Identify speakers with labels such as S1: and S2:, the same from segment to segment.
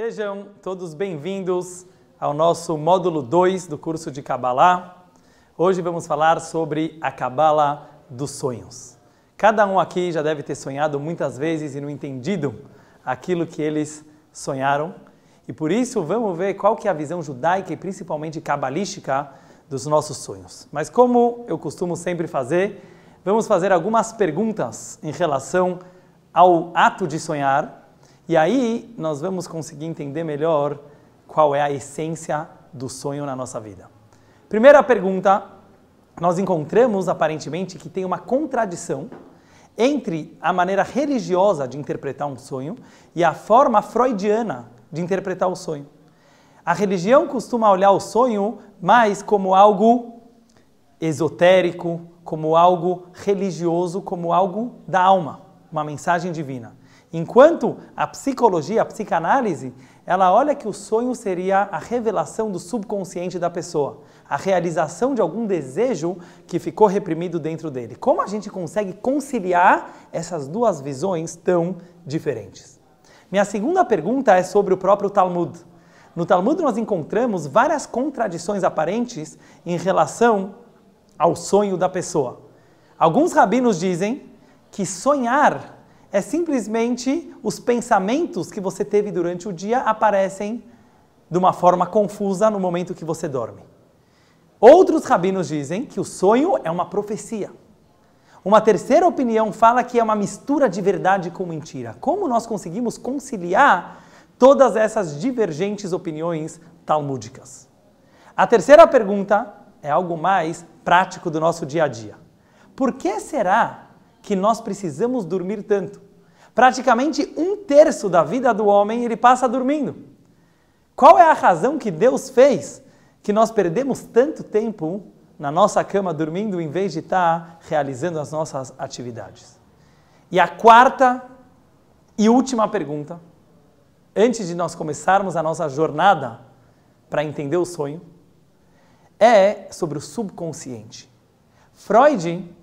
S1: Sejam todos bem-vindos ao nosso módulo 2 do curso de Kabbalah. Hoje vamos falar sobre a Kabbalah dos sonhos. Cada um aqui já deve ter sonhado muitas vezes e não entendido aquilo que eles sonharam. E por isso vamos ver qual que é a visão judaica e principalmente cabalística dos nossos sonhos. Mas como eu costumo sempre fazer, vamos fazer algumas perguntas em relação ao ato de sonhar. E aí nós vamos conseguir entender melhor qual é a essência do sonho na nossa vida. Primeira pergunta, nós encontramos aparentemente que tem uma contradição entre a maneira religiosa de interpretar um sonho e a forma freudiana de interpretar o sonho. A religião costuma olhar o sonho mais como algo esotérico, como algo religioso, como algo da alma, uma mensagem divina. Enquanto a psicologia, a psicanálise, ela olha que o sonho seria a revelação do subconsciente da pessoa, a realização de algum desejo que ficou reprimido dentro dele. Como a gente consegue conciliar essas duas visões tão diferentes? Minha segunda pergunta é sobre o próprio Talmud. No Talmud nós encontramos várias contradições aparentes em relação ao sonho da pessoa. Alguns rabinos dizem que sonhar é simplesmente os pensamentos que você teve durante o dia aparecem de uma forma confusa no momento que você dorme. Outros rabinos dizem que o sonho é uma profecia. Uma terceira opinião fala que é uma mistura de verdade com mentira. Como nós conseguimos conciliar todas essas divergentes opiniões talmúdicas? A terceira pergunta é algo mais prático do nosso dia a dia. Por que será que nós precisamos dormir tanto? Praticamente 1/3 da vida do homem ele passa dormindo. Qual é a razão que Deus fez que nós perdemos tanto tempo na nossa cama dormindo em vez de estar realizando as nossas atividades? E a quarta e última pergunta, antes de nós começarmos a nossa jornada para entender o sonho, é sobre o subconsciente. Freud,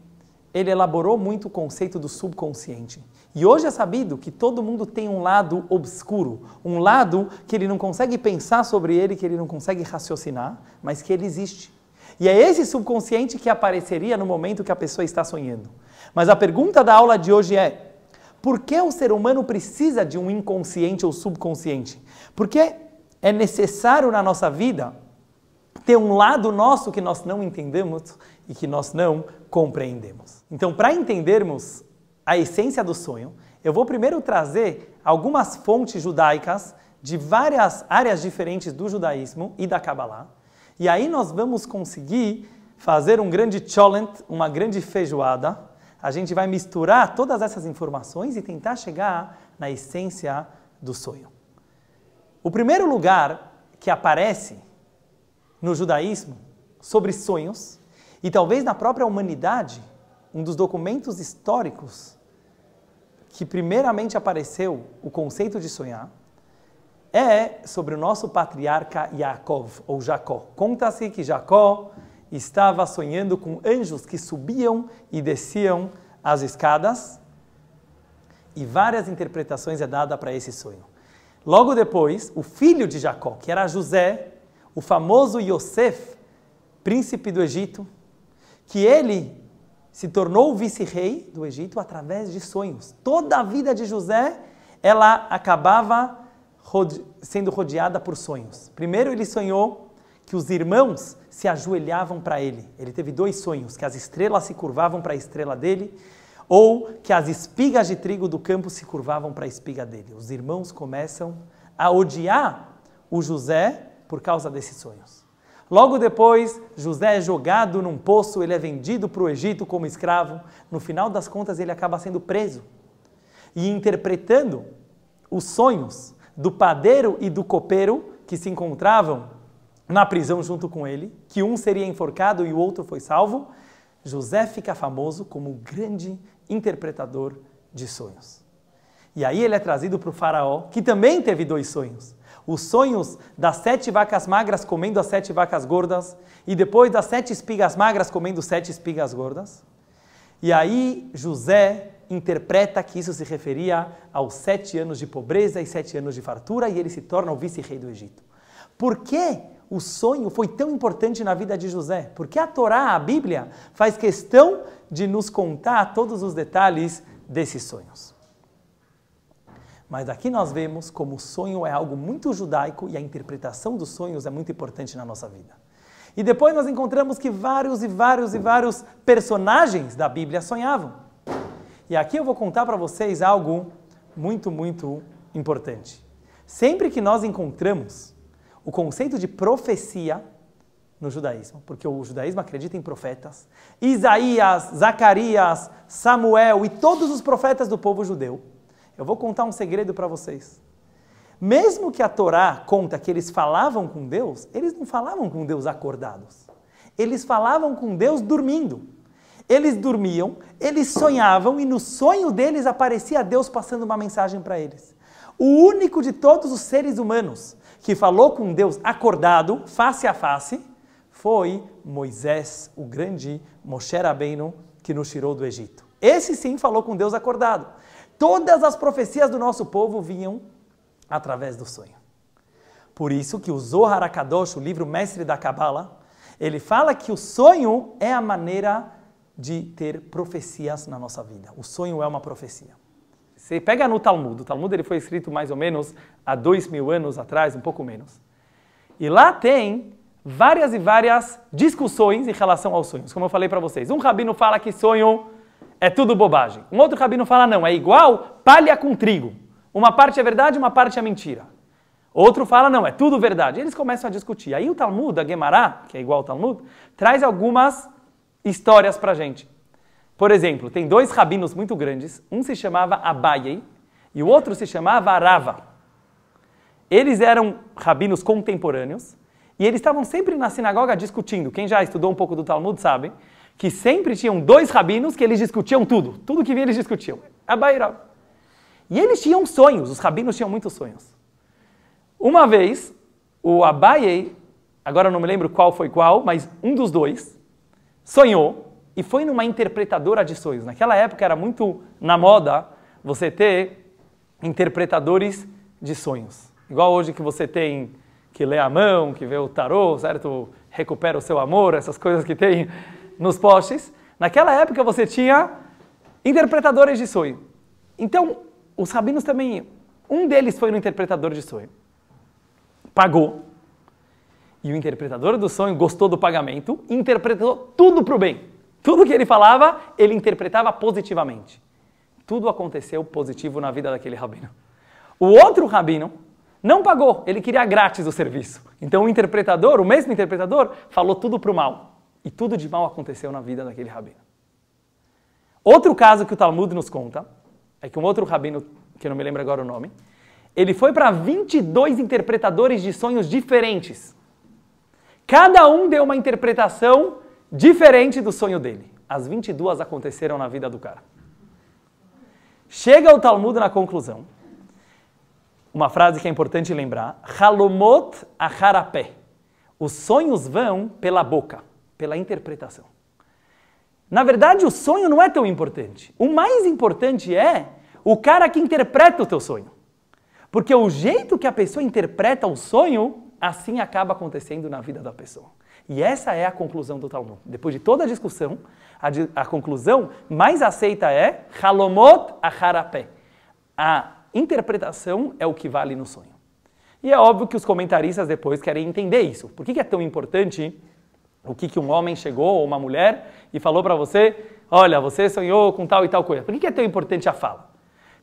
S1: ele elaborou muito o conceito do subconsciente. E hoje é sabido que todo mundo tem um lado obscuro, um lado que ele não consegue pensar sobre ele, que ele não consegue raciocinar, mas que ele existe. E é esse subconsciente que apareceria no momento que a pessoa está sonhando. Mas a pergunta da aula de hoje é: por que o ser humano precisa de um inconsciente ou subconsciente? Porque é necessário na nossa vida ter um lado nosso que nós não entendemos e que nós não compreendemos. Então, para entendermos a essência do sonho, eu vou primeiro trazer algumas fontes judaicas de várias áreas diferentes do judaísmo e da Kabbalah. E aí nós vamos conseguir fazer um grande cholent, uma grande feijoada. A gente vai misturar todas essas informações e tentar chegar na essência do sonho. O primeiro lugar que aparece no judaísmo sobre sonhos, e talvez na própria humanidade, um dos documentos históricos que primeiramente apareceu o conceito de sonhar, é sobre o nosso patriarca Yaakov, ou Jacó. Conta-se que Jacó estava sonhando com anjos que subiam e desciam as escadas, e várias interpretações é dada para esse sonho. Logo depois, o filho de Jacó, que era José, o famoso Yosef, príncipe do Egito, que ele se tornou vice-rei do Egito através de sonhos. Toda a vida de José, ela acabava sendo rodeada por sonhos. Primeiro ele sonhou que os irmãos se ajoelhavam para ele. Ele teve 2 sonhos, que as estrelas se curvavam para a estrela dele, ou que as espigas de trigo do campo se curvavam para a espiga dele. Os irmãos começam a odiar o José por causa desses sonhos. Logo depois, José é jogado num poço, ele é vendido para o Egito como escravo. No final das contas, ele acaba sendo preso. E interpretando os sonhos do padeiro e do copeiro que se encontravam na prisão junto com ele, que um seria enforcado e o outro foi salvo, José fica famoso como um grande interpretador de sonhos. E aí ele é trazido para o faraó, que também teve 2 sonhos. Os sonhos das 7 vacas magras comendo as 7 vacas gordas, e depois das 7 espigas magras comendo 7 espigas gordas. E aí José interpreta que isso se referia aos 7 anos de pobreza e 7 anos de fartura, e ele se torna o vice-rei do Egito. Por que o sonho foi tão importante na vida de José? Porque a Torá, a Bíblia, faz questão de nos contar todos os detalhes desses sonhos. Mas aqui nós vemos como o sonho é algo muito judaico e a interpretação dos sonhos é muito importante na nossa vida. E depois nós encontramos que vários personagens da Bíblia sonhavam. E aqui eu vou contar para vocês algo muito, muito importante. Sempre que nós encontramos o conceito de profecia no judaísmo, porque o judaísmo acredita em profetas, Isaías, Zacarias, Samuel e todos os profetas do povo judeu, eu vou contar um segredo para vocês. Mesmo que a Torá conta que eles falavam com Deus, eles não falavam com Deus acordados. Eles falavam com Deus dormindo. Eles dormiam, eles sonhavam e no sonho deles aparecia Deus passando uma mensagem para eles. O único de todos os seres humanos que falou com Deus acordado, face a face, foi Moisés, o grande Moshe Rabbeinu, que nos tirou do Egito. Esse sim falou com Deus acordado. Todas as profecias do nosso povo vinham através do sonho. Por isso que o Zohar HaKadosh, o livro mestre da Kabbalah, ele fala que o sonho é a maneira de ter profecias na nossa vida. O sonho é uma profecia. Você pega no Talmud, o Talmud ele foi escrito mais ou menos há 2000 anos atrás, um pouco menos. E lá tem várias discussões em relação aos sonhos, como eu falei para vocês. Um rabino fala que sonho é tudo bobagem. Um outro rabino fala não, é igual palha com trigo. Uma parte é verdade, uma parte é mentira. Outro fala não, é tudo verdade. Eles começam a discutir. Aí o Talmud, a Gemara, que é igual ao Talmud, traz algumas histórias para a gente. Por exemplo, tem 2 rabinos muito grandes, um se chamava Abaye e o outro se chamava Rava. Eles eram rabinos contemporâneos e eles estavam sempre na sinagoga discutindo. Quem já estudou um pouco do Talmud sabe que sempre tinham 2 rabinos que eles discutiam tudo que vinha eles discutiam. Abaye e Rava. E eles tinham sonhos, os rabinos tinham muitos sonhos. Uma vez, o Abaye, agora eu não me lembro qual foi qual, mas um dos 2, sonhou e foi numa interpretadora de sonhos. Naquela época era muito na moda você ter interpretadores de sonhos. Igual hoje que você tem que ler a mão, que vê o tarô, certo? Recupera o seu amor, essas coisas que tem nos postes. Naquela época você tinha interpretadores de sonho. Então, os rabinos também, um deles foi no interpretador de sonho. Pagou. E o interpretador do sonho gostou do pagamento e interpretou tudo para o bem. Tudo que ele falava, ele interpretava positivamente. Tudo aconteceu positivo na vida daquele rabino. O outro rabino não pagou, ele queria grátis o serviço. Então o interpretador, o mesmo interpretador, falou tudo para o mal. E tudo de mal aconteceu na vida daquele rabino. Outro caso que o Talmud nos conta, é que um outro rabino, que eu não me lembro agora o nome, ele foi para 22 interpretadores de sonhos diferentes. Cada um deu uma interpretação diferente do sonho dele. As 22 aconteceram na vida do cara. Chega o Talmud na conclusão. Uma frase que é importante lembrar. Halomot acharapé. Os sonhos vão pela boca, pela interpretação. Na verdade, o sonho não é tão importante. O mais importante é o cara que interpreta o teu sonho. Porque o jeito que a pessoa interpreta o sonho, assim acaba acontecendo na vida da pessoa. E essa é a conclusão do Talmud. Depois de toda a discussão, a conclusão mais aceita é Halomot acharapé. A interpretação é o que vale no sonho. E é óbvio que os comentaristas depois querem entender isso. Por que é tão importante o que um homem chegou, ou uma mulher, e falou para você, olha, você sonhou com tal e tal coisa. Por que é tão importante a fala?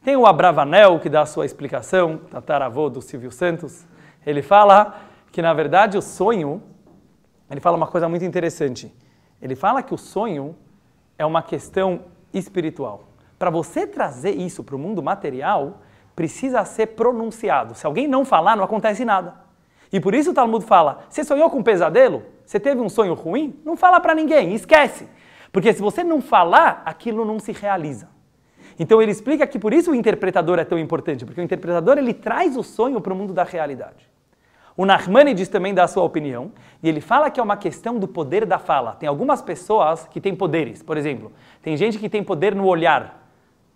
S1: Tem o Abravanel, que dá a sua explicação, tataravô do Silvio Santos. Ele fala que, na verdade, o sonho, ele fala uma coisa muito interessante. Ele fala que o sonho é uma questão espiritual. Para você trazer isso para o mundo material, precisa ser pronunciado. Se alguém não falar, não acontece nada. E por isso o Talmud fala, você sonhou com um pesadelo? Você teve um sonho ruim? Não fala para ninguém, esquece. Porque se você não falar, aquilo não se realiza. Então ele explica que por isso o interpretador é tão importante, porque o interpretador ele traz o sonho para o mundo da realidade. O Nachmanides também dá a sua opinião, e ele fala que é uma questão do poder da fala. Tem algumas pessoas que têm poderes, por exemplo, tem gente que tem poder no olhar.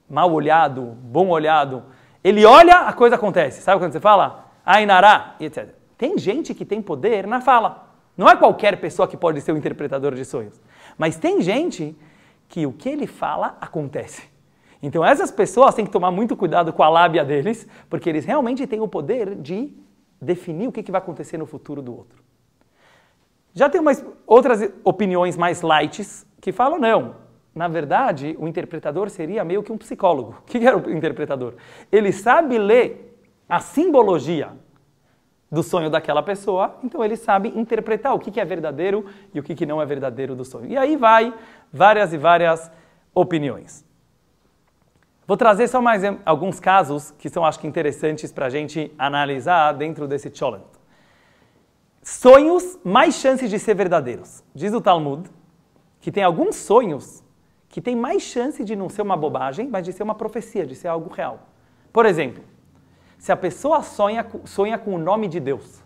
S1: mal olhado, bom olhado, ele olha, a coisa acontece. Sabe quando você fala? Ainará, etc. Tem gente que tem poder na fala. Não é qualquer pessoa que pode ser um interpretador de sonhos. Mas tem gente que o que ele fala acontece. Então essas pessoas têm que tomar muito cuidado com a lábia deles, porque eles realmente têm o poder de definir o que vai acontecer no futuro do outro. Já tem outras opiniões mais light que falam, não, na verdade o interpretador seria meio que um psicólogo. O que era o interpretador? Ele sabe ler a simbologia do sonho daquela pessoa, então ele sabe interpretar o que é verdadeiro e o que não é verdadeiro do sonho. E aí vai várias e várias opiniões. Vou trazer só mais alguns casos que são, acho que, interessantes para a gente analisar dentro desse cholent. Sonhos, mais chances de ser verdadeiros. Diz o Talmud que tem alguns sonhos que têm mais chance de não ser uma bobagem, mas de ser uma profecia, de ser algo real. Por exemplo, se a pessoa sonha com o nome de Deus,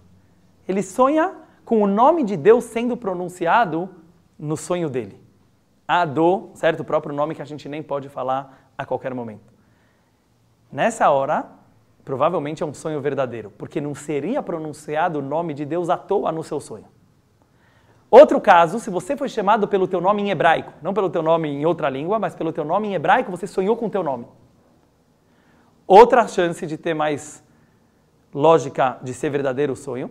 S1: ele sonha com o nome de Deus sendo pronunciado no sonho dele. Adô, certo? O próprio nome que a gente nem pode falar a qualquer momento. Nessa hora, provavelmente é um sonho verdadeiro, porque não seria pronunciado o nome de Deus à toa no seu sonho. Outro caso, se você foi chamado pelo teu nome em hebraico, não pelo teu nome em outra língua, mas pelo teu nome em hebraico, você sonhou com o teu nome. Outra chance de ter mais lógica de ser verdadeiro o sonho,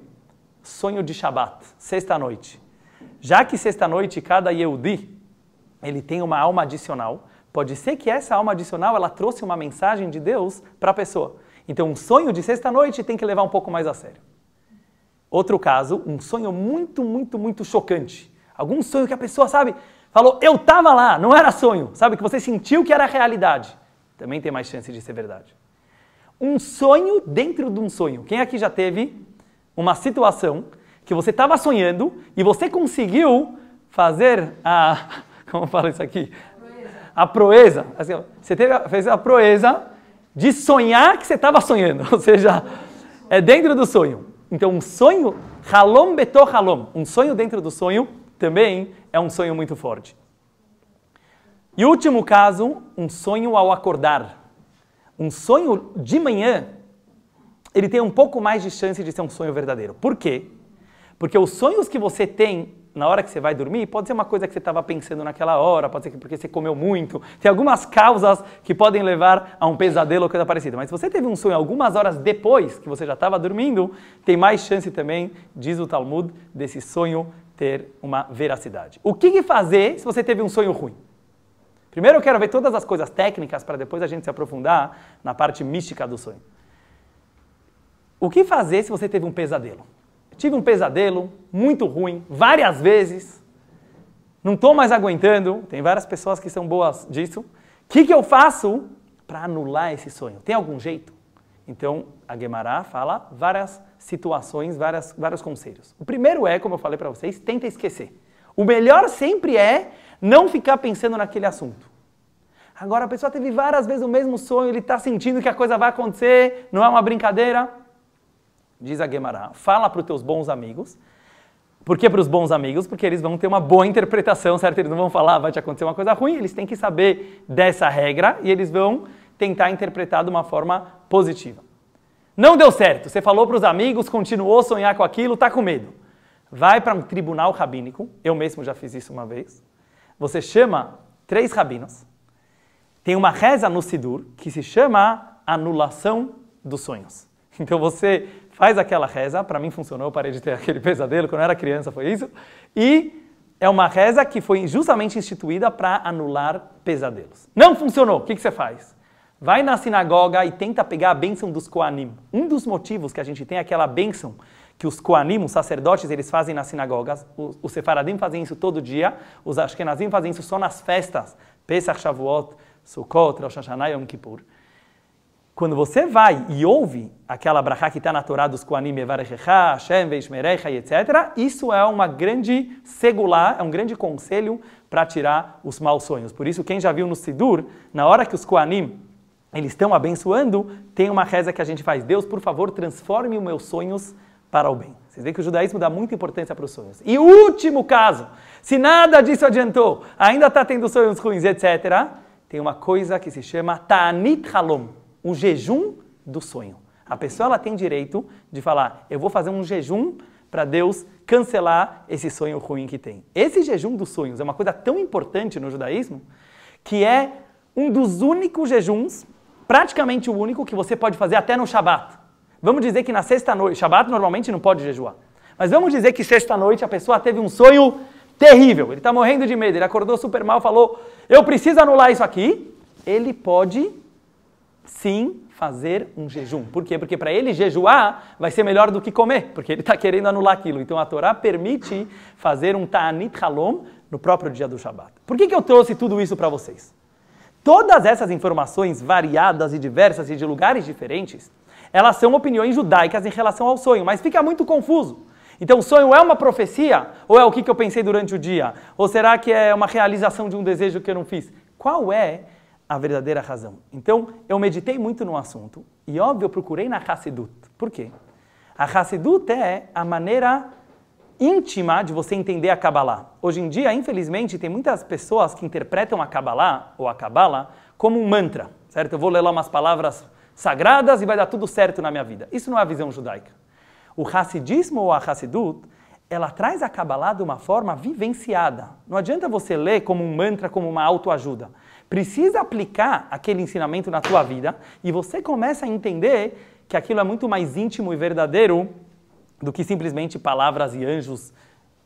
S1: sonho de Shabat, sexta-noite. Já que sexta-noite cada Yehudi, ele tem uma alma adicional, pode ser que essa alma adicional ela trouxe uma mensagem de Deus para a pessoa. Então um sonho de sexta-noite tem que levar um pouco mais a sério. Outro caso, um sonho muito chocante. Algum sonho que a pessoa, sabe, falou, eu estava lá, não era sonho. Sabe, que você sentiu que era realidade. Também tem mais chance de ser verdade. Um sonho dentro de um sonho. Quem aqui já teve uma situação que você estava sonhando e você conseguiu fazer a... Como fala isso aqui? A proeza. Assim, você fez a proeza de sonhar que você estava sonhando. Ou seja, é dentro do sonho. Então, um sonho, halom betor halom, um sonho dentro do sonho, também é um sonho muito forte. E o último caso, um sonho ao acordar. Um sonho de manhã, ele tem um pouco mais de chance de ser um sonho verdadeiro. Por quê? Porque os sonhos que você tem na hora que você vai dormir, pode ser uma coisa que você estava pensando naquela hora, pode ser porque você comeu muito. Tem algumas causas que podem levar a um pesadelo ou coisa parecida. Mas se você teve um sonho algumas horas depois que você já estava dormindo, tem mais chance também, diz o Talmud, desse sonho ter uma veracidade. O que fazer se você teve um sonho ruim? Primeiro eu quero ver todas as coisas técnicas para depois a gente se aprofundar na parte mística do sonho. O que fazer se você teve um pesadelo? Tive um pesadelo muito ruim, várias vezes, não estou mais aguentando, tem várias pessoas que são boas disso. O que eu faço para anular esse sonho? Tem algum jeito? Então, a Guemará fala várias situações, vários conselhos. O primeiro é, como eu falei para vocês, tenta esquecer. O melhor sempre é não ficar pensando naquele assunto. Agora, a pessoa teve várias vezes o mesmo sonho, ele está sentindo que a coisa vai acontecer, não é uma brincadeira. Diz a Guemará, fala para os teus bons amigos. Por que para os bons amigos? Porque eles vão ter uma boa interpretação, certo? Eles não vão falar, vai te acontecer uma coisa ruim, eles têm que saber dessa regra e eles vão tentar interpretar de uma forma positiva. Não deu certo, você falou para os amigos, continuou a sonhar com aquilo, está com medo. Vai para um tribunal rabínico, eu mesmo já fiz isso uma vez. Você chama 3 rabinos, tem uma reza no Sidur que se chama anulação dos sonhos. Então você faz aquela reza, para mim funcionou, eu parei de ter aquele pesadelo, quando eu era criança foi isso, e é uma reza que foi justamente instituída para anular pesadelos. Não funcionou, o que você faz? Vai na sinagoga e tenta pegar a bênção dos Koanim. Um dos motivos que a gente tem é aquela bênção que os Koanim, os sacerdotes, eles fazem nas sinagogas, os Sefaradim fazem isso todo dia, os Ashkenazim fazem isso só nas festas, Pesach, Shavuot, Sukkot, Rosh Hashanah e Yom Kippur. Quando você vai e ouve aquela brachá que está na Torá dos Koanim, Yevarechecha, Hashem, Veishmerecha, etc., isso é uma grande segulá, é um grande conselho para tirar os maus sonhos. Por isso, quem já viu no Sidur, na hora que os Koanim eles estão abençoando, tem uma reza que a gente faz. Deus, por favor, transforme os meus sonhos para o bem. Vocês veem que o judaísmo dá muita importância para os sonhos. E último caso, se nada disso adiantou, ainda está tendo sonhos ruins, etc., tem uma coisa que se chama Ta'anit Halom, o jejum do sonho. A pessoa ela tem direito de falar, eu vou fazer um jejum para Deus cancelar esse sonho ruim que tem. Esse jejum dos sonhos é uma coisa tão importante no judaísmo que é um dos únicos jejuns, praticamente o único, que você pode fazer até no Shabat. Vamos dizer que na sexta-noite, Shabat normalmente não pode jejuar, mas vamos dizer que sexta-noite a pessoa teve um sonho terrível, ele está morrendo de medo, ele acordou super mal, falou, eu preciso anular isso aqui. Ele pode, sim, fazer um jejum. Por quê? Porque para ele jejuar vai ser melhor do que comer, porque ele está querendo anular aquilo. Então a Torá permite fazer um Ta'anit Halom no próprio dia do Shabat. Por que eu trouxe tudo isso para vocês? Todas essas informações variadas e diversas e de lugares diferentes, elas são opiniões judaicas em relação ao sonho, mas fica muito confuso. Então, o sonho é uma profecia? Ou é o que eu pensei durante o dia? Ou será que é uma realização de um desejo que eu não fiz? Qual é a verdadeira razão? Então, eu meditei muito no assunto e, óbvio, eu procurei na Hassidut. Por quê? A Hassidut é a maneira íntima de você entender a Kabbalah. Hoje em dia, infelizmente, tem muitas pessoas que interpretam a Kabbalah ou a Kabbalah como um mantra, certo? Eu vou ler lá umas palavras sagradas e vai dar tudo certo na minha vida. Isso não é a visão judaica. O Hassidismo ou a Hassidut, ela traz a Kabbalah de uma forma vivenciada. Não adianta você ler como um mantra, como uma autoajuda. Precisa aplicar aquele ensinamento na tua vida e você começa a entender que aquilo é muito mais íntimo e verdadeiro do que simplesmente palavras e anjos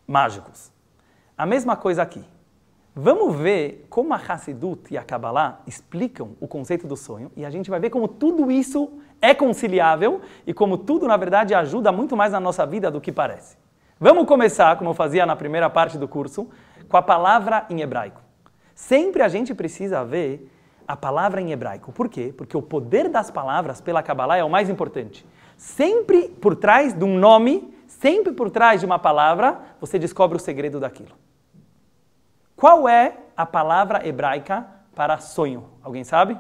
S1: mágicos. A mesma coisa aqui. Vamos ver como a Hassidut e a Kabbalah explicam o conceito do sonho e a gente vai ver como tudo isso é conciliável e como tudo, na verdade, ajuda muito mais na nossa vida do que parece. Vamos começar, como eu fazia na primeira parte do curso, com a palavra em hebraico. Sempre a gente precisa ver a palavra em hebraico. Por quê? Porque o poder das palavras pela Kabbalah é o mais importante. Sempre por trás de um nome, sempre por trás de uma palavra, você descobre o segredo daquilo. Qual é a palavra hebraica para sonho? Alguém sabe?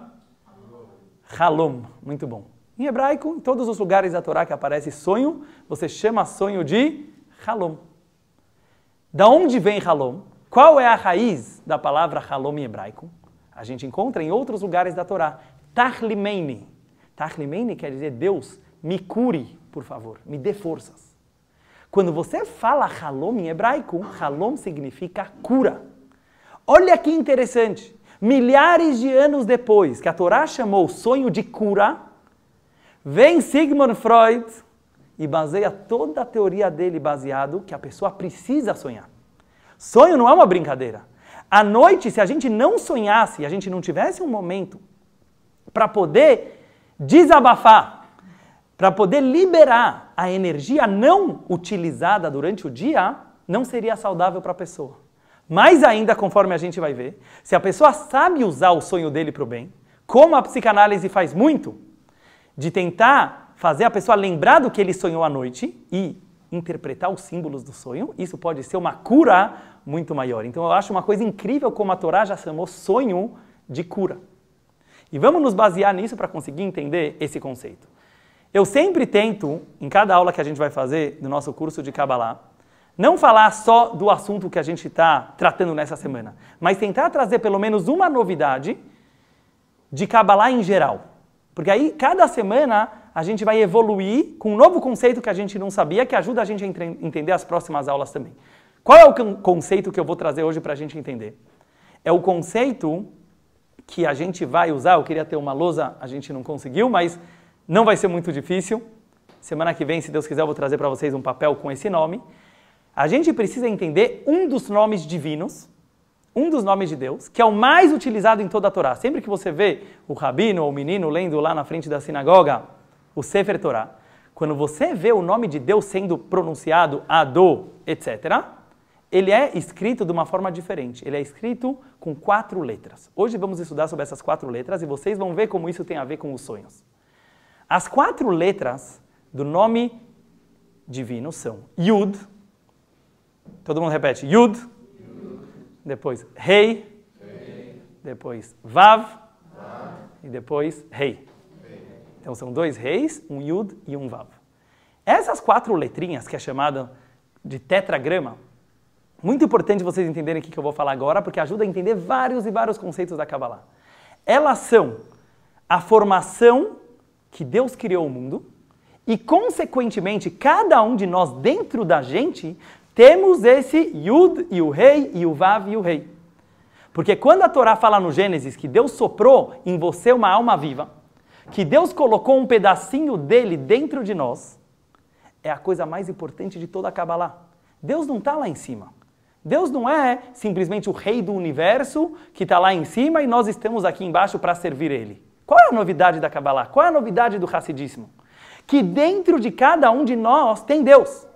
S1: Halom. Muito bom. Em hebraico, em todos os lugares da Torá que aparece sonho, você chama sonho de Halom. Da onde vem Halom? Qual é a raiz da palavra Halom em hebraico? A gente encontra em outros lugares da Torá. Tahlimeini. Tahlimeini quer dizer Deus, me cure, por favor, me dê forças. Quando você fala Halom em hebraico, Halom significa cura. Olha que interessante, milhares de anos depois que a Torá chamou sonho de cura, vem Sigmund Freud e baseia toda a teoria dele baseado que a pessoa precisa sonhar. Sonho não é uma brincadeira. À noite, se a gente não sonhasse, a gente não tivesse um momento para poder desabafar, para poder liberar a energia não utilizada durante o dia, não seria saudável para a pessoa. Mais ainda, conforme a gente vai ver, se a pessoa sabe usar o sonho dele para o bem, como a psicanálise faz muito, de tentar fazer a pessoa lembrar do que ele sonhou à noite e interpretar os símbolos do sonho, isso pode ser uma cura muito maior. Então eu acho uma coisa incrível como a Torá já chamou sonho de cura. E vamos nos basear nisso para conseguir entender esse conceito. Eu sempre tento, em cada aula que a gente vai fazer do nosso curso de Kabbalah, não falar só do assunto que a gente está tratando nessa semana, mas tentar trazer pelo menos uma novidade de Kabbalah em geral. Porque aí, cada semana, a gente vai evoluir com um novo conceito que a gente não sabia, que ajuda a gente a entender as próximas aulas também. Qual é o conceito que eu vou trazer hoje para a gente entender? É o conceito que a gente vai usar. Eu queria ter uma lousa, a gente não conseguiu, mas não vai ser muito difícil. Semana que vem, se Deus quiser, eu vou trazer para vocês um papel com esse nome. A gente precisa entender um dos nomes divinos, um dos nomes de Deus, que é o mais utilizado em toda a Torá. Sempre que você vê o rabino ou o menino lendo lá na frente da sinagoga o Sefer Torá, quando você vê o nome de Deus sendo pronunciado, Adô, etc., ele é escrito de uma forma diferente. Ele é escrito com 4 letras. Hoje vamos estudar sobre essas 4 letras e vocês vão ver como isso tem a ver com os sonhos. As 4 letras do nome divino são Yud. Todo mundo repete. Yud. Depois Rei. Depois Vav. E depois Rei. Então são 2 reis, um Yud e um Vav. Essas 4 letrinhas, que é chamada de tetragrama, muito importante vocês entenderem o que eu vou falar agora, porque ajuda a entender vários e vários conceitos da Kabbalah. elas são a formação que Deus criou o mundo e, consequentemente, cada um de nós dentro da gente temos esse Yud e o Rei e o Vav e o Rei. Porque quando a Torá fala no Gênesis que Deus soprou em você uma alma viva, que Deus colocou um pedacinho dele dentro de nós, é a coisa mais importante de toda a Kabbalah. Deus não está lá em cima. Deus não é simplesmente o rei do universo que está lá em cima e nós estamos aqui embaixo para servir ele. Qual é a novidade da Kabbalah? Qual é a novidade do Hassidismo? Que dentro de cada um de nós tem Deus.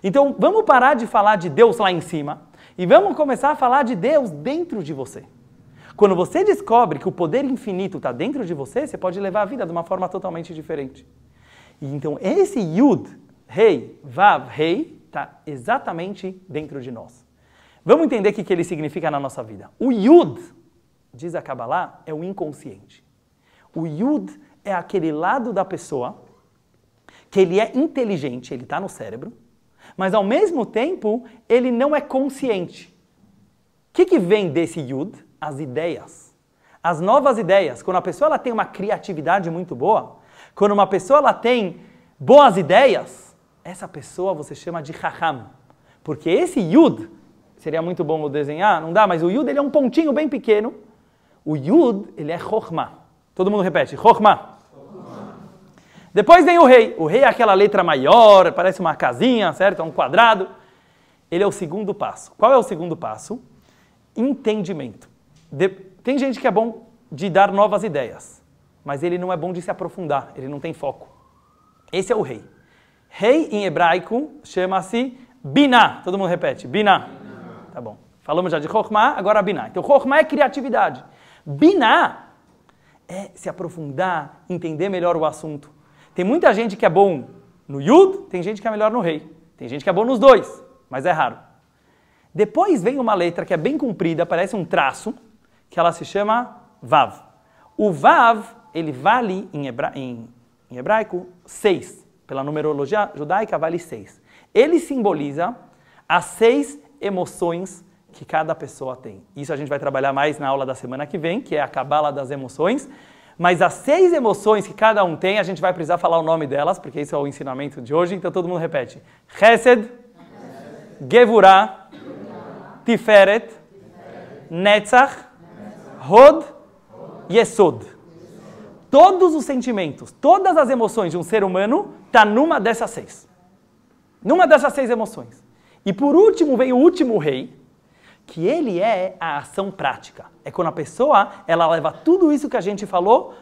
S1: Então vamos parar de falar de Deus lá em cima e vamos começar a falar de Deus dentro de você. Quando você descobre que o poder infinito está dentro de você, você pode levar a vida de uma forma totalmente diferente. E então esse Yud, Rei, Vav, Rei, está exatamente dentro de nós. Vamos entender o que ele significa na nossa vida. O Yud, diz a Kabbalah, é o inconsciente. O Yud é aquele lado da pessoa que ele é inteligente, ele está no cérebro, mas ao mesmo tempo ele não é consciente. O que vem desse Yud? As ideias. As novas ideias. Quando a pessoa ela tem uma criatividade muito boa, quando uma pessoa ela tem boas ideias, essa pessoa você chama de Chacham. Porque esse Yud, seria muito bom eu desenhar, não dá, mas o Yud ele é um pontinho bem pequeno. O Yud, ele é Chokhmah. Todo mundo repete, Chokhmah. Depois vem o Rei. O Rei é aquela letra maior, parece uma casinha, certo? É um quadrado. Ele é o segundo passo. Qual é o segundo passo? Entendimento. Tem gente que é bom de dar novas ideias, mas ele não é bom de se aprofundar, ele não tem foco. Esse é o Rei. Rei em hebraico chama-se Binah. Todo mundo repete, Binah. Tá bom. Falamos já de Chokhmah, agora Binah. Então Chokhmah é criatividade. Binah é se aprofundar, entender melhor o assunto. Tem muita gente que é bom no Yud, tem gente que é melhor no Rei. Tem gente que é bom nos dois, mas é raro. Depois vem uma letra que é bem comprida, parece um traço, que ela se chama Vav. O Vav, ele vale em hebraico 6. Pela numerologia judaica, vale 6. Ele simboliza as 6 emoções que cada pessoa tem. Isso a gente vai trabalhar mais na aula da semana que vem, que é a Kabbalah das emoções. Mas as 6 emoções que cada um tem, a gente vai precisar falar o nome delas, porque esse é o ensinamento de hoje, então todo mundo repete. Chesed, Gevurah, Tiferet, Netzach, Hod, Yesod. Todos os sentimentos, todas as emoções de um ser humano está numa dessas 6. Numa dessas 6 emoções. E por último vem o último rei, que ele é a ação prática. É quando a pessoa ela leva tudo isso que a gente falou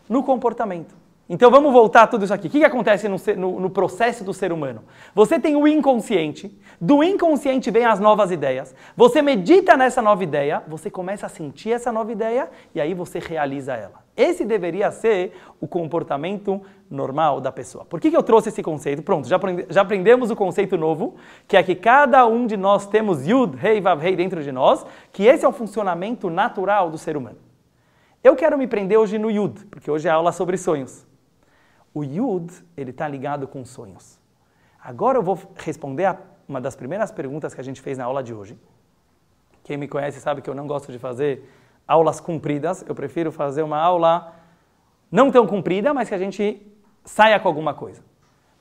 S1: no comportamento. Então vamos voltar a tudo isso aqui. O que acontece no processo do ser humano? Você tem o inconsciente, do inconsciente vem as novas ideias, você medita nessa nova ideia, você começa a sentir essa nova ideia e aí você realiza ela. Esse deveria ser o comportamento normal da pessoa. Por que eu trouxe esse conceito? Pronto, já aprendemos o conceito novo, que é que cada um de nós temos Yud, Rei, Vav, Rei dentro de nós, que esse é o funcionamento natural do ser humano. Eu quero me prender hoje no Yud, porque hoje é a aula sobre sonhos. O Yud, ele está ligado com sonhos. Agora eu vou responder a uma das primeiras perguntas que a gente fez na aula de hoje. Quem me conhece sabe que eu não gosto de fazer aulas compridas, eu prefiro fazer uma aula não tão comprida, mas que a gente saia com alguma coisa.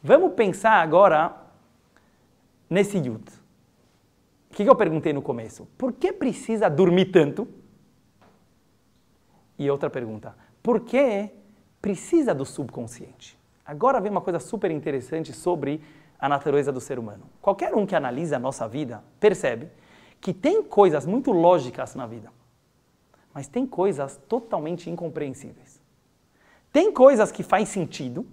S1: Vamos pensar agora nesse Yud. O que eu perguntei no começo? Por que precisa dormir tanto? E outra pergunta, por que precisa do subconsciente? Agora vem uma coisa super interessante sobre a natureza do ser humano. Qualquer um que analisa a nossa vida percebe que tem coisas muito lógicas na vida, mas tem coisas totalmente incompreensíveis. Tem coisas que faz sentido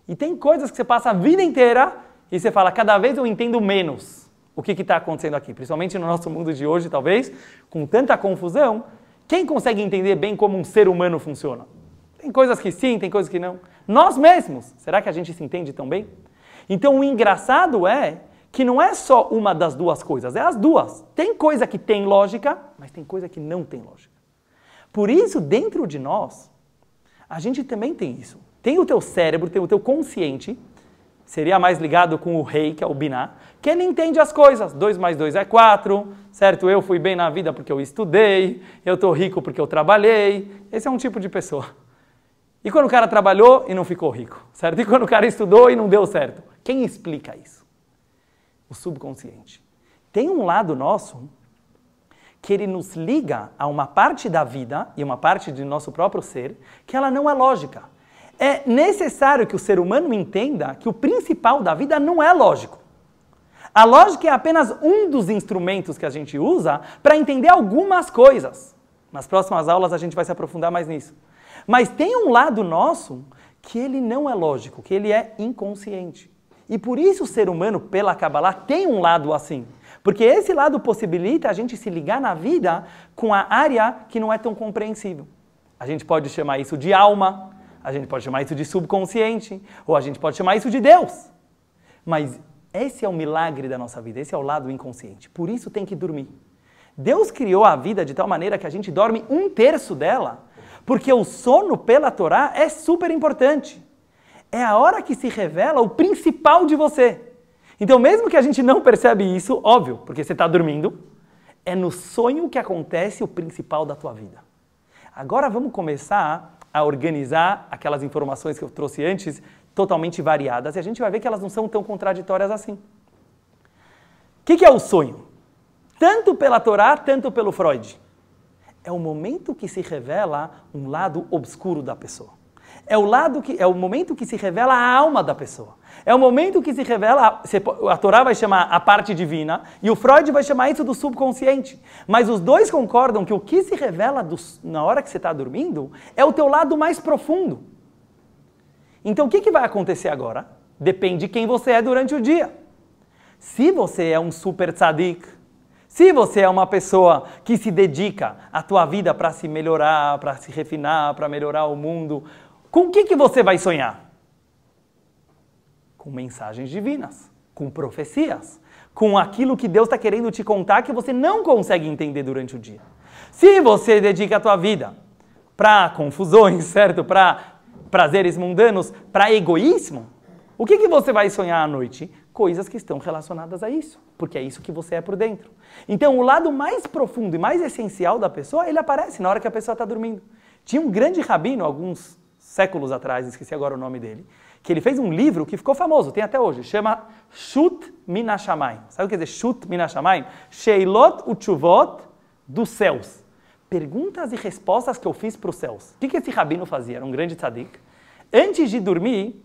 S1: e tem coisas que você passa a vida inteira e você fala, cada vez eu entendo menos o que está acontecendo aqui. Principalmente no nosso mundo de hoje, talvez, com tanta confusão, quem consegue entender bem como um ser humano funciona? Tem coisas que sim, tem coisas que não. Nós mesmos, será que a gente se entende tão bem? Então o engraçado é que não é só uma das duas coisas, é as duas. Tem coisa que tem lógica, mas tem coisa que não tem lógica. Por isso, dentro de nós, a gente também tem isso. Tem o teu cérebro, tem o teu consciente, seria mais ligado com o rei, que é o Biná, que ele entende as coisas. 2 mais 2 é 4, certo? Eu fui bem na vida porque eu estudei, eu estou rico porque eu trabalhei. Esse é um tipo de pessoa. E quando o cara trabalhou e não ficou rico, certo? E quando o cara estudou e não deu certo? Quem explica isso? O subconsciente. Tem um lado nosso que ele nos liga a uma parte da vida e uma parte de nosso próprio ser que ela não é lógica. É necessário que o ser humano entenda que o principal da vida não é lógico. A lógica é apenas um dos instrumentos que a gente usa para entender algumas coisas. Nas próximas aulas a gente vai se aprofundar mais nisso. Mas tem um lado nosso que ele não é lógico, que ele é inconsciente. E por isso o ser humano, pela Kabbalah, tem um lado assim. Porque esse lado possibilita a gente se ligar na vida com a área que não é tão compreensível. A gente pode chamar isso de alma, a gente pode chamar isso de subconsciente, ou a gente pode chamar isso de Deus. Mas esse é o milagre da nossa vida, esse é o lado inconsciente. Por isso tem que dormir. Deus criou a vida de tal maneira que a gente dorme 1/3 dela, porque o sono pela Torá é super importante. É a hora que se revela o principal de você. Então, mesmo que a gente não percebe isso, óbvio, porque você está dormindo, é no sonho que acontece o principal da tua vida. Agora vamos começar a organizar aquelas informações que eu trouxe antes, totalmente variadas, e a gente vai ver que elas não são tão contraditórias assim. O que é o sonho? Tanto pela Torá, tanto pelo Freud. É o momento que se revela um lado obscuro da pessoa. É o momento que se revela a alma da pessoa. É o momento que se revela, a Torá vai chamar a parte divina e o Freud vai chamar isso do subconsciente. Mas os dois concordam que o que se revela na hora que você está dormindo é o teu lado mais profundo. Então o que vai acontecer agora? Depende de quem você é durante o dia. Se você é um super tzadik, se você é uma pessoa que se dedica à tua vida para se melhorar, para se refinar, para melhorar o mundo, com o que você vai sonhar? Com mensagens divinas, com profecias, com aquilo que Deus está querendo te contar que você não consegue entender durante o dia. Se você dedica a tua vida para confusões, certo? Para prazeres mundanos, para egoísmo, o que você vai sonhar à noite? Coisas que estão relacionadas a isso, porque é isso que você é por dentro. Então, o lado mais profundo e mais essencial da pessoa, ele aparece na hora que a pessoa está dormindo. Tinha um grande rabino, alguns séculos atrás, esqueci agora o nome dele, que ele fez um livro que ficou famoso, tem até hoje, chama Shut Min HaShamayim. Sabe o que quer dizer Shut Min HaShamayim? Sheilot Utshuvot dos céus. Perguntas e respostas que eu fiz para os céus. O que esse rabino fazia? Era um grande tzadik. Antes de dormir,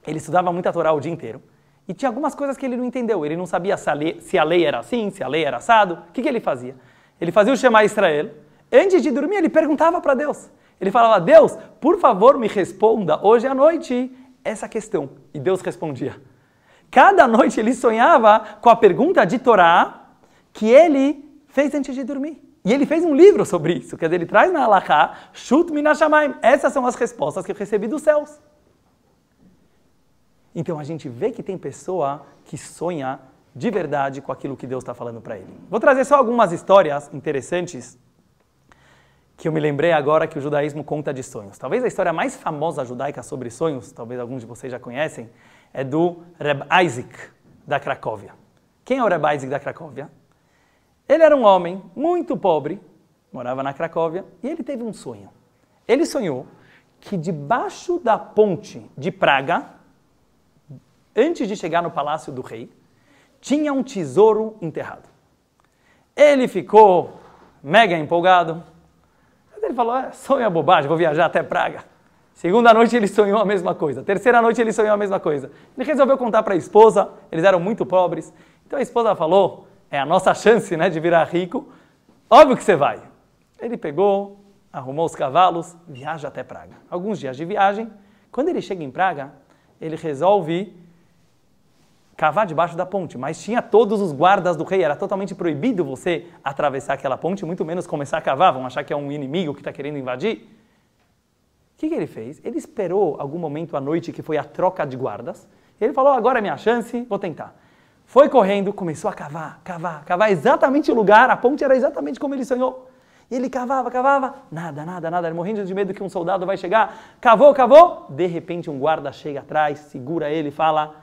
S1: ele estudava muito a Torá o dia inteiro. E tinha algumas coisas que ele não entendeu. Ele não sabia se a lei era assim, se a lei era assado. O que ele fazia? Ele fazia o Shema Israel. Antes de dormir, ele perguntava para Deus. Ele falava, Deus, por favor, me responda hoje à noite essa questão. E Deus respondia. Cada noite ele sonhava com a pergunta de Torá que ele fez antes de dormir. E ele fez um livro sobre isso. Quer dizer, ele traz na Halachá, Shut Min HaShamayim. Essas são as respostas que eu recebi dos céus. Então a gente vê que tem pessoa que sonha de verdade com aquilo que Deus está falando para ele. Vou trazer só algumas histórias interessantes que eu me lembrei agora que o judaísmo conta de sonhos. Talvez a história mais famosa judaica sobre sonhos, talvez alguns de vocês já conhecem, é do Reb Isaac da Cracóvia. Quem é o Reb Isaac da Cracóvia? Ele era um homem muito pobre, morava na Cracóvia, e ele teve um sonho. Ele sonhou que debaixo da ponte de Praga, antes de chegar no palácio do rei, tinha um tesouro enterrado. Ele ficou mega empolgado. Ele falou, sonho é bobagem, vou viajar até Praga. Segunda noite ele sonhou a mesma coisa. Terceira noite ele sonhou a mesma coisa. Ele resolveu contar para a esposa, eles eram muito pobres. Então a esposa falou, é a nossa chance, né, de virar rico. Óbvio que você vai. Ele pegou, arrumou os cavalos, viaja até Praga. Alguns dias de viagem. Quando ele chega em Praga, ele resolve cavar debaixo da ponte, mas tinha todos os guardas do rei, era totalmente proibido você atravessar aquela ponte, muito menos começar a cavar, vão achar que é um inimigo que está querendo invadir. O que ele fez? Ele esperou algum momento à noite, que foi a troca de guardas, e ele falou, agora é minha chance, vou tentar. Foi correndo, começou a cavar exatamente o lugar, a ponte era exatamente como ele sonhou. E ele cavava, nada, ele morrendo de medo que um soldado vai chegar, cavou, de repente um guarda chega atrás, segura ele e fala,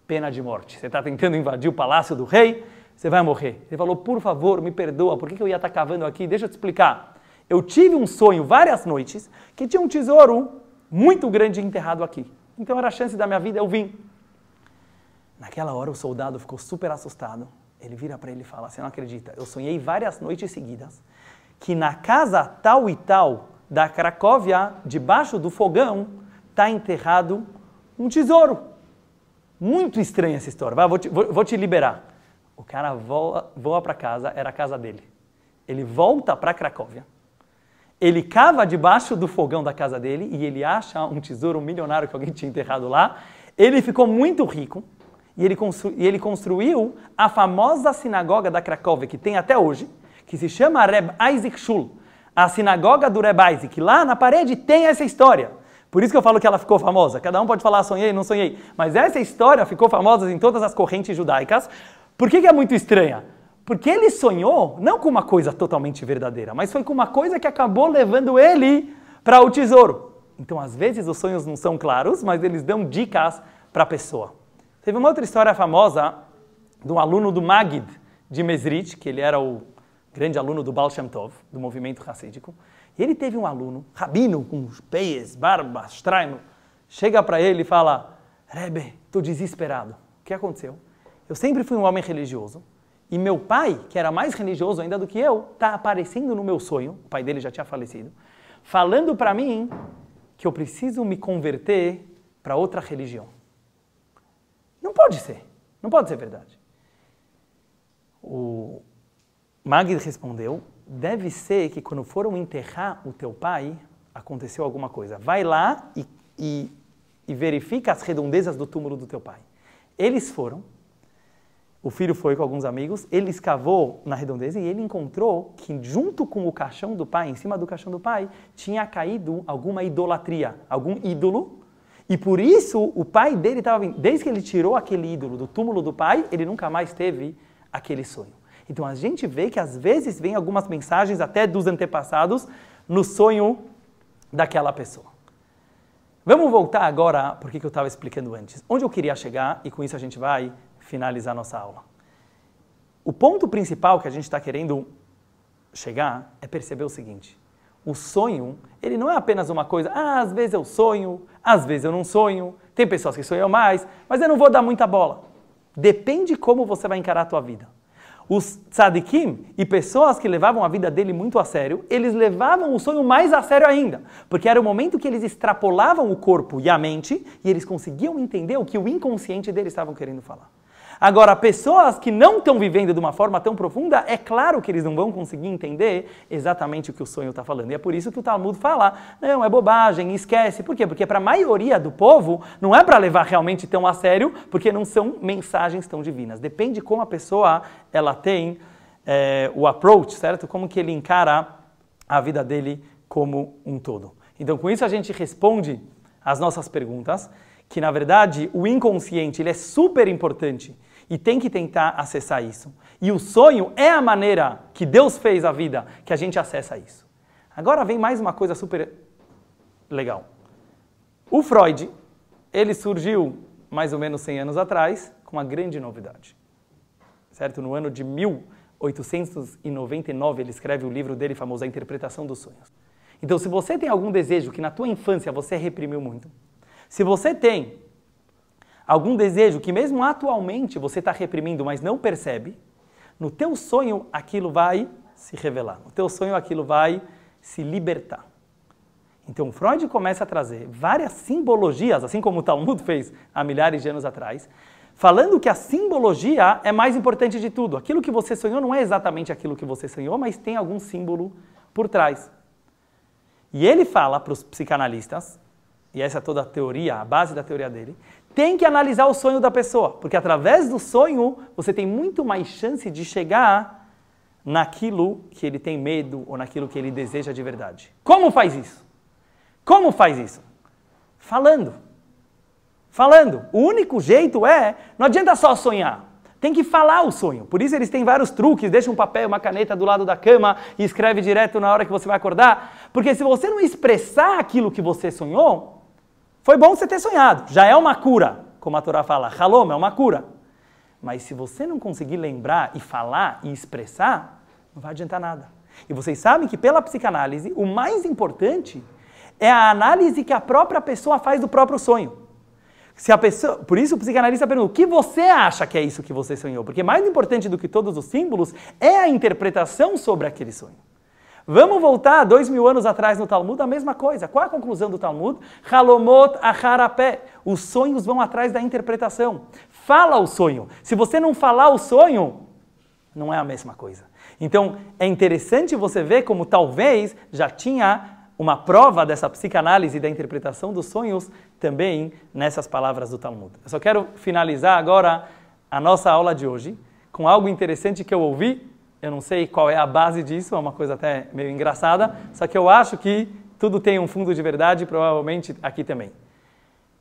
S1: pena de morte. Você está tentando invadir o palácio do rei, você vai morrer. Ele falou, por favor, me perdoa, por que eu ia estar cavando aqui? Deixa eu te explicar. Eu tive um sonho várias noites que tinha um tesouro muito grande enterrado aqui. Então era a chance da minha vida, eu vim. Naquela hora o soldado ficou super assustado. Ele vira para ele e fala, você não acredita, eu sonhei várias noites seguidas que na casa tal e tal da Cracóvia, debaixo do fogão, está enterrado um tesouro. Muito estranha essa história. Vai, vou te liberar. O cara voa para casa, era a casa dele. Ele volta para Cracóvia. Ele cava debaixo do fogão da casa dele e ele acha um tesouro milionário que alguém tinha enterrado lá. Ele ficou muito rico e ele construiu a famosa sinagoga da Cracóvia, que tem até hoje, que se chama Reb Isaac Shul. A sinagoga do Reb Isaac. Lá na parede tem essa história. Por isso que eu falo que ela ficou famosa. Cada um pode falar sonhei, não sonhei. Mas essa história ficou famosa em todas as correntes judaicas. Por que é muito estranha? Porque ele sonhou não com uma coisa totalmente verdadeira, mas foi com uma coisa que acabou levando ele para o tesouro. Então, às vezes, os sonhos não são claros, mas eles dão dicas para a pessoa. Teve uma outra história famosa de um aluno do Magid de Mezrit, que ele era o grande aluno do Baal Shem Tov, do movimento racídico. E ele teve um aluno, rabino, com peias, barba, straimo, chega para ele e fala, Rebbe, estou desesperado. O que aconteceu? Eu sempre fui um homem religioso. E meu pai, que era mais religioso ainda do que eu, está aparecendo no meu sonho, o pai dele já tinha falecido, falando para mim que eu preciso me converter para outra religião. Não pode ser verdade. O Magid respondeu, deve ser que quando foram enterrar o teu pai, aconteceu alguma coisa. Vai lá e verifica as redondezas do túmulo do teu pai. Eles foram. O filho foi com alguns amigos, ele escavou na redondeza e ele encontrou que junto com o caixão do pai, em cima do caixão do pai, tinha caído alguma idolatria, algum ídolo. E por isso o pai dele estava vindo. Desde que ele tirou aquele ídolo do túmulo do pai, ele nunca mais teve aquele sonho. Então a gente vê que às vezes vem algumas mensagens até dos antepassados no sonho daquela pessoa. Vamos voltar agora, porque eu estava explicando antes, onde eu queria chegar e com isso a gente vai finalizar nossa aula. O ponto principal que a gente está querendo chegar é perceber o seguinte, o sonho, ele não é apenas uma coisa, às vezes eu sonho, às vezes eu não sonho, tem pessoas que sonham mais, mas eu não vou dar muita bola. Depende como você vai encarar a tua vida. Os tzadikim e pessoas que levavam a vida dele muito a sério, eles levavam o sonho mais a sério ainda, porque era o momento que eles extrapolavam o corpo e a mente e eles conseguiam entender o que o inconsciente deles estavam querendo falar. Agora, pessoas que não estão vivendo de uma forma tão profunda, é claro que eles não vão conseguir entender exatamente o que o sonho está falando. E é por isso que o Talmud fala, não, é bobagem, esquece. Por quê? Porque para a maioria do povo, não é para levar realmente tão a sério, porque não são mensagens tão divinas. Depende como a pessoa ela tem o approach, certo? Como que ele encara a vida dele como um todo. Então, com isso a gente responde as nossas perguntas, que na verdade o inconsciente ele é super importante e tem que tentar acessar isso. E o sonho é a maneira que Deus fez a vida que a gente acessa isso. Agora vem mais uma coisa super legal. O Freud, ele surgiu mais ou menos 100 anos atrás com uma grande novidade. Certo? No ano de 1899 ele escreve o livro dele famoso, A Interpretação dos Sonhos. Então se você tem algum desejo que na tua infância você reprimiu muito, se você tem algum desejo que mesmo atualmente você está reprimindo, mas não percebe, no teu sonho aquilo vai se revelar. No teu sonho aquilo vai se libertar. Então Freud começa a trazer várias simbologias, assim como o Talmud fez há milhares de anos atrás, falando que a simbologia é mais importante de tudo. Aquilo que você sonhou não é exatamente aquilo que você sonhou, mas tem algum símbolo por trás. E ele fala para os psicanalistas, e essa é toda a teoria, a base da teoria dele, tem que analisar o sonho da pessoa, porque através do sonho você tem muito mais chance de chegar naquilo que ele tem medo ou naquilo que ele deseja de verdade. Como faz isso? Como faz isso? Falando. Falando. O único jeito não adianta só sonhar. Tem que falar o sonho. Por isso eles têm vários truques, deixa um papel, uma caneta do lado da cama e escreve direto na hora que você vai acordar. Porque se você não expressar aquilo que você sonhou, foi bom você ter sonhado, já é uma cura. como a Torá fala, halom é uma cura. Mas se você não conseguir lembrar e falar e expressar, não vai adiantar nada. E vocês sabem que pela psicanálise, o mais importante é a análise que a própria pessoa faz do próprio sonho. Se a pessoa, por isso o psicanalista pergunta, o que você acha que é isso que você sonhou? Porque mais importante do que todos os símbolos é a interpretação sobre aquele sonho. Vamos voltar 2000 anos atrás no Talmud, a mesma coisa. Qual é a conclusão do Talmud? Halomot acharapé. Os sonhos vão atrás da interpretação. Fala o sonho. Se você não falar o sonho, não é a mesma coisa. Então, é interessante você ver como talvez já tinha uma prova dessa psicanálise da interpretação dos sonhos também nessas palavras do Talmud. Eu só quero finalizar agora a nossa aula de hoje com algo interessante que eu ouvi. Eu não sei qual é a base disso, é uma coisa até meio engraçada, só que eu acho que tudo tem um fundo de verdade, provavelmente aqui também.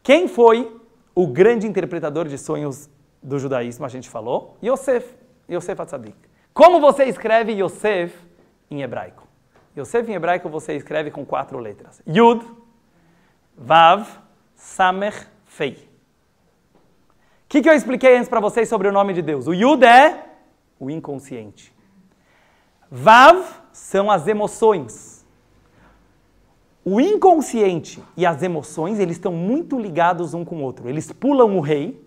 S1: Quem foi o grande interpretador de sonhos do judaísmo, a gente falou? Yosef Atzadik. Como você escreve Yosef em hebraico? Yosef em hebraico você escreve com 4 letras. Yud, Vav, Samech, Fei. O que eu expliquei antes para vocês sobre o nome de Deus? O Yud é o inconsciente. Vav são as emoções. O inconsciente e as emoções, eles estão muito ligados um com o outro. Eles pulam o rei,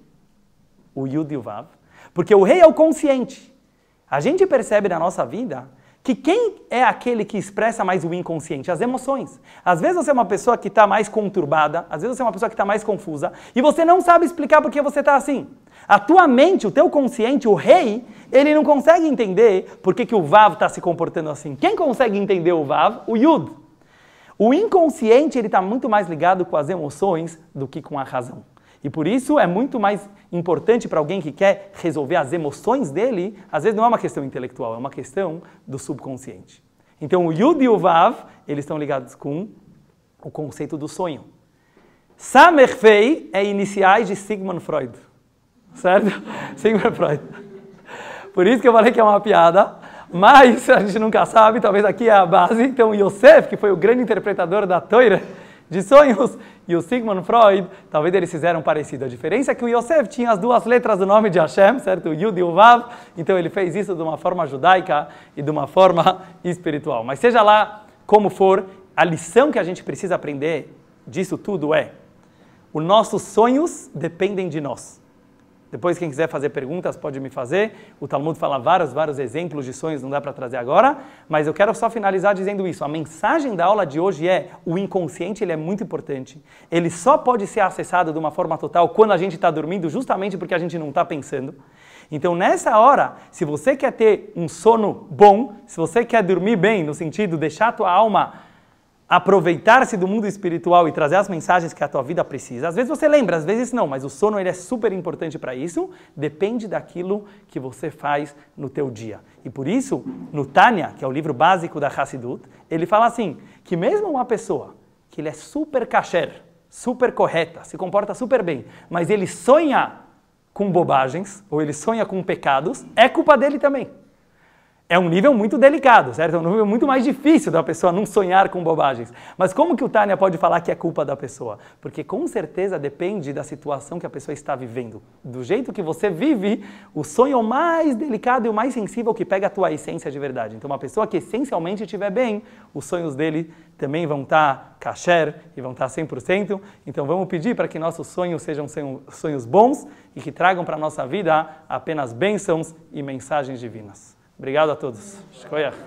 S1: o Yud e o Vav, porque o rei é o consciente. A gente percebe na nossa vida que quem é aquele que expressa mais o inconsciente? As emoções. Às vezes você é uma pessoa que está mais conturbada, às vezes você é uma pessoa que está mais confusa, e você não sabe explicar por que você está assim. A tua mente, o teu consciente, o rei, ele não consegue entender por que o Vav está se comportando assim. Quem consegue entender o Vav? O Yud. O inconsciente ele está muito mais ligado com as emoções do que com a razão. E por isso é muito mais importante para alguém que quer resolver as emoções dele, às vezes não é uma questão intelectual, é uma questão do subconsciente. Então o Yud e o Vav, eles estão ligados com o conceito do sonho. Samech Fei é iniciais de Sigmund Freud. Certo? Sigmund Freud. Por isso que eu falei que é uma piada, mas a gente nunca sabe, talvez aqui é a base. Então Yosef, que foi o grande interpretador da Torá de sonhos, e o Sigmund Freud, talvez eles fizeram parecido. A diferença é que o Yosef tinha as 2 letras do nome de Hashem, certo? O Yud e o Vav, então ele fez isso de uma forma judaica e de uma forma espiritual. Mas seja lá como for, a lição que a gente precisa aprender disso tudo é: os nossos sonhos dependem de nós. Depois, quem quiser fazer perguntas, pode me fazer. O Talmud fala vários exemplos de sonhos, não dá para trazer agora. Mas eu quero só finalizar dizendo isso. A mensagem da aula de hoje é: o inconsciente ele é muito importante. Ele só pode ser acessado de uma forma total quando a gente está dormindo, justamente porque a gente não está pensando. Então, nessa hora, se você quer ter um sono bom, se você quer dormir bem, no sentido de deixar a tua alma aproveitar-se do mundo espiritual e trazer as mensagens que a tua vida precisa. Às vezes você lembra, às vezes não, mas o sono ele é super importante para isso, depende daquilo que você faz no teu dia. E por isso, no Tânia, que é o livro básico da Hassidut, ele fala assim, que mesmo uma pessoa que ele é super kasher, super correta, se comporta super bem, mas ele sonha com bobagens, ou ele sonha com pecados, é culpa dele também. É um nível muito delicado, certo? É um nível muito mais difícil da pessoa não sonhar com bobagens. Mas como que o Tânia pode falar que é culpa da pessoa? Porque com certeza depende da situação que a pessoa está vivendo. Do jeito que você vive, o sonho é o mais delicado e o mais sensível que pega a tua essência de verdade. Então uma pessoa que essencialmente estiver bem, os sonhos dele também vão estar kasher e vão estar 100%. Então vamos pedir para que nossos sonhos sejam sonhos bons e que tragam para a nossa vida apenas bênçãos e mensagens divinas. Obrigado a todos. Shkoyach.